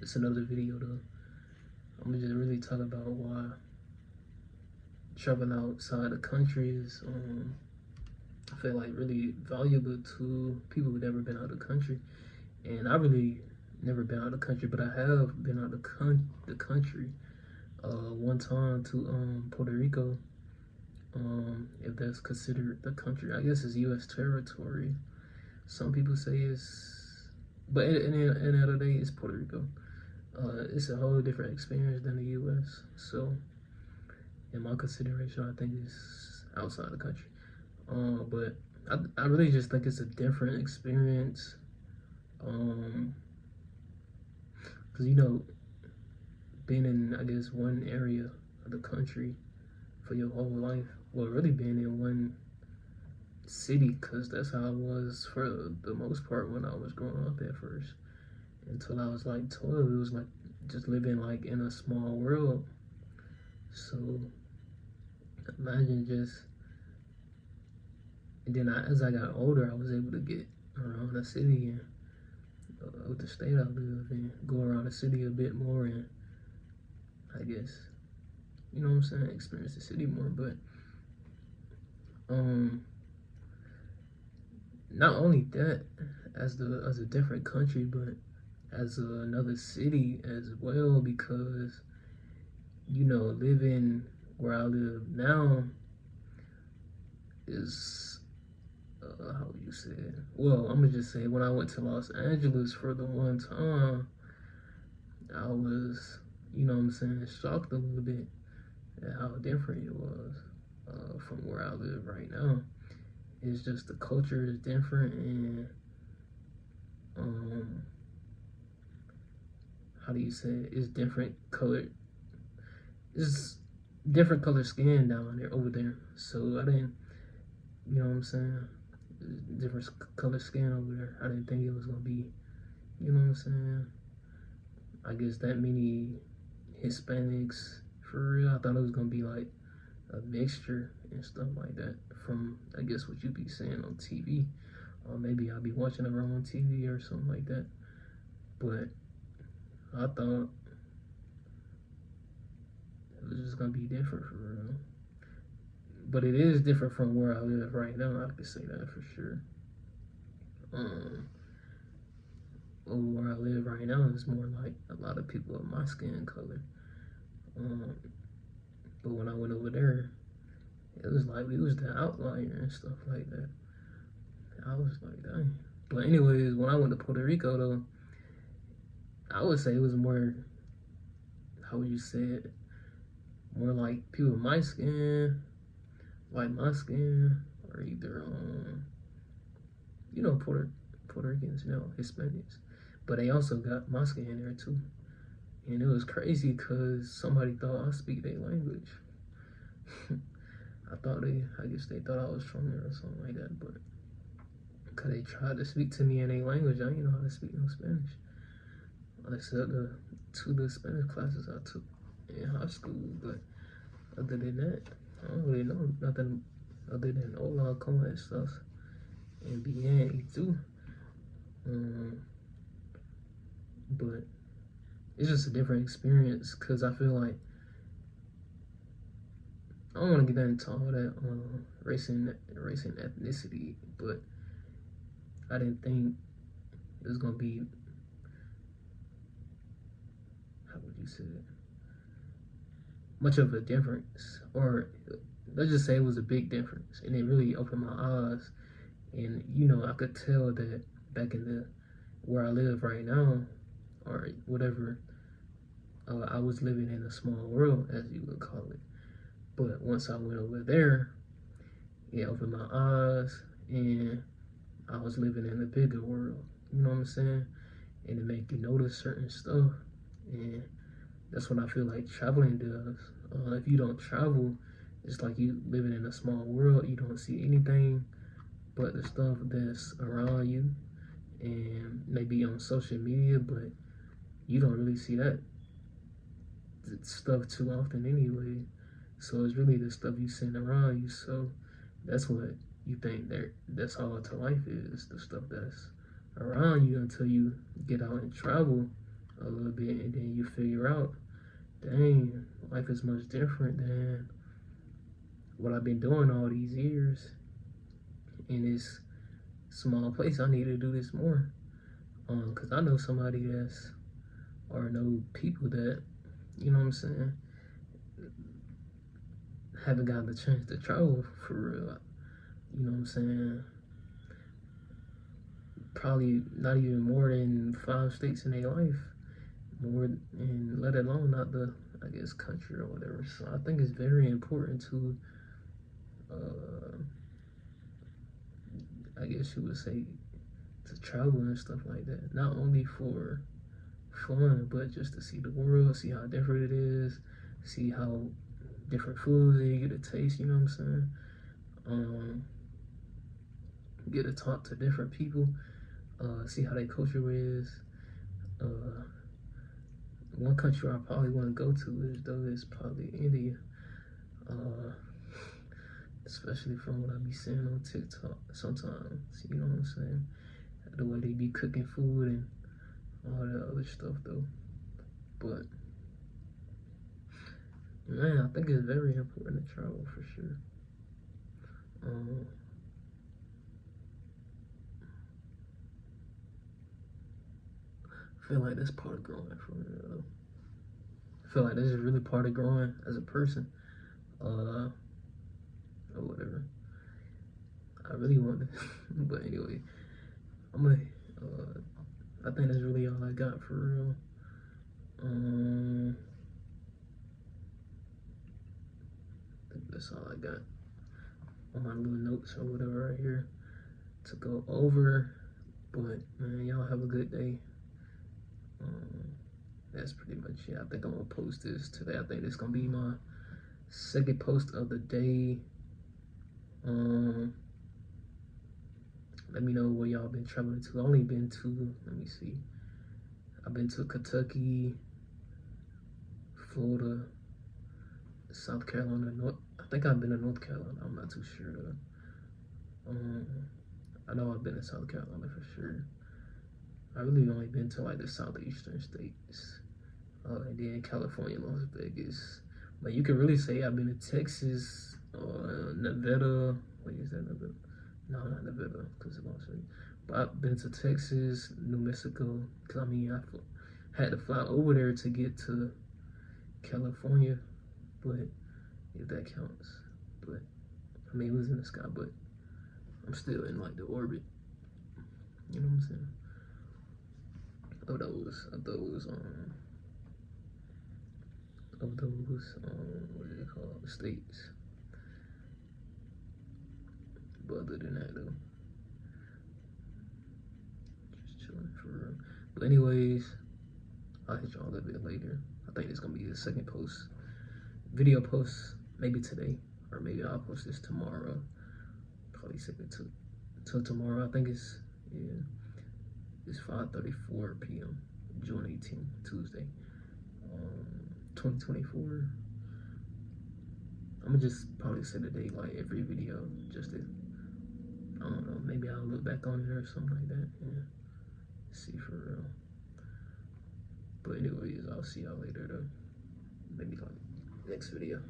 It's another video though. I'm gonna just really talk about why traveling outside the country is, I feel like really valuable to people who've never been out of the country. And I really never been out of the country, but I have been out of the country one time to Puerto Rico. If that's considered the country, I guess it's U.S. territory. Some people say it's, but in the end of the day, it's Puerto Rico. It's a whole different experience than the U.S. So, in my consideration, I think it's outside the country. But I really just think it's a different experience. Cause being in, I guess, one area of the country for your whole life, well, really being in one city, cause that's how I was for the most part when I was growing up at first. Until I was like 12, it was like just living like in a small world. So imagine just, and then as I got older, I was able to get around the city and with the state I live in, go around the city a bit more, and I guess, you know what I'm saying, experience the city more. But not only that, as a different country, but as another city as well, because living where I live now is, how you say it? Well, I'm gonna just say when I went to Los Angeles for the one time, I was, you know what I'm saying, shocked a little bit at how different it was from where I live right now. It's just the culture is different, and how do you say it? It's different color. It's different color skin down there over there. So I didn't, you know what I'm saying? Different color skin over there. I didn't think it was gonna be, you know what I'm saying? I guess that many Hispanics for real. I thought it was gonna be like a mixture and stuff like that from, I guess, what you be seeing on TV. Or maybe I'll be watching it on TV or something like that. But I thought it was just gonna be different for real. But it is different from where I live right now. I could say that for sure. Where I live right now is more like a lot of people of my skin color. But when I went over there, it was like we was the outlier and stuff like that. I was like, dang. But anyways, when I went to Puerto Rico though, I would say it was more, how would you say it? More like people with my skin, like my skin, or either Puerto Ricans, Hispanics. But they also got my skin in there too. And it was crazy because somebody thought I speak their language. I guess they thought I was from there or something like that, but because they tried to speak to me in their language, I didn't know how to speak no Spanish. Except the Spanish classes I took in high school, but other than that, I don't really know nothing other than hola, como estas, and bien y tú. But it's just a different experience because I feel like I don't want to get into all that race and ethnicity, but I didn't think it was gonna be, how would you say it, much of a difference, or let's just say it was a big difference, and it really opened my eyes. And I could tell that back in where I live right now, or whatever, I was living in a small world, as you would call it. But once I went over there, it opened my eyes, and I was living in a bigger world. You know what I'm saying? And it make you notice certain stuff, and that's what I feel like traveling does. If you don't travel, it's like you living in a small world. You don't see anything but the stuff that's around you, and maybe on social media, but you don't really see that stuff too often anyway. So it's really the stuff you seeing around you. So that's what you think that's all to life is, the stuff that's around you until you get out and travel a little bit, and then you figure out, dang, life is much different than what I've been doing all these years in this small place. I need to do this more. Cause I know somebody that's, or know people that, you know what I'm saying, haven't gotten the chance to travel for real. You know what I'm saying? Probably not even more than 5 states in their life, more, and let alone not the, I guess, country or whatever. So I think it's very important to, I guess you would say, to travel and stuff like that. Not only for fun, but just to see the world, see how different it is, see how different foods you get to taste. You know what I'm saying? Get to talk to different people, see how their culture is. One country I probably want to go to is probably India. Especially from what I be seeing on TikTok sometimes, you know what I'm saying? The way they be cooking food and all that other stuff though. But man, I think it's very important to travel for sure. I feel like that's part of growing for real. I feel like this is really part of growing as a person. Or whatever. I really want to, but anyway, I'm gonna. I think that's really all I got for real. I think that's all I got on my little notes or whatever right here to go over. But man, y'all have a good day. That's pretty much it. I think I'm gonna post this today. I think this gonna be my second post of the day. Let me know where y'all been traveling to. I've only been to, let me see. I've been to Kentucky, Florida, South Carolina, I think I've been to North Carolina. I'm not too sure though. I know I've been to South Carolina for sure. I really only been to like the southeastern states. And then California, Las Vegas. But you can really say I've been to Texas, Nevada. Wait, is that Nevada? No, not Nevada, because it's Las Vegas. But I've been to Texas, New Mexico. Cause I mean, I had to fly over there to get to California, but if that counts. But I mean, it was in the sky, but I'm still in like the orbit. You know what I'm saying? Of those, what is it called? States. But other than that, though, just chilling for real. But anyways, I'll hit y'all a little bit later. I think it's gonna be the second video post, maybe today, or maybe I'll post this tomorrow. Probably second till tomorrow. I think it's 5:34 p.m. June 18th, Tuesday, 2024. I'm gonna just probably say the date like every video, just to, I don't know, maybe I'll look back on it or something like that. Yeah, see for real. But anyways, I'll see y'all later though. Maybe like next video.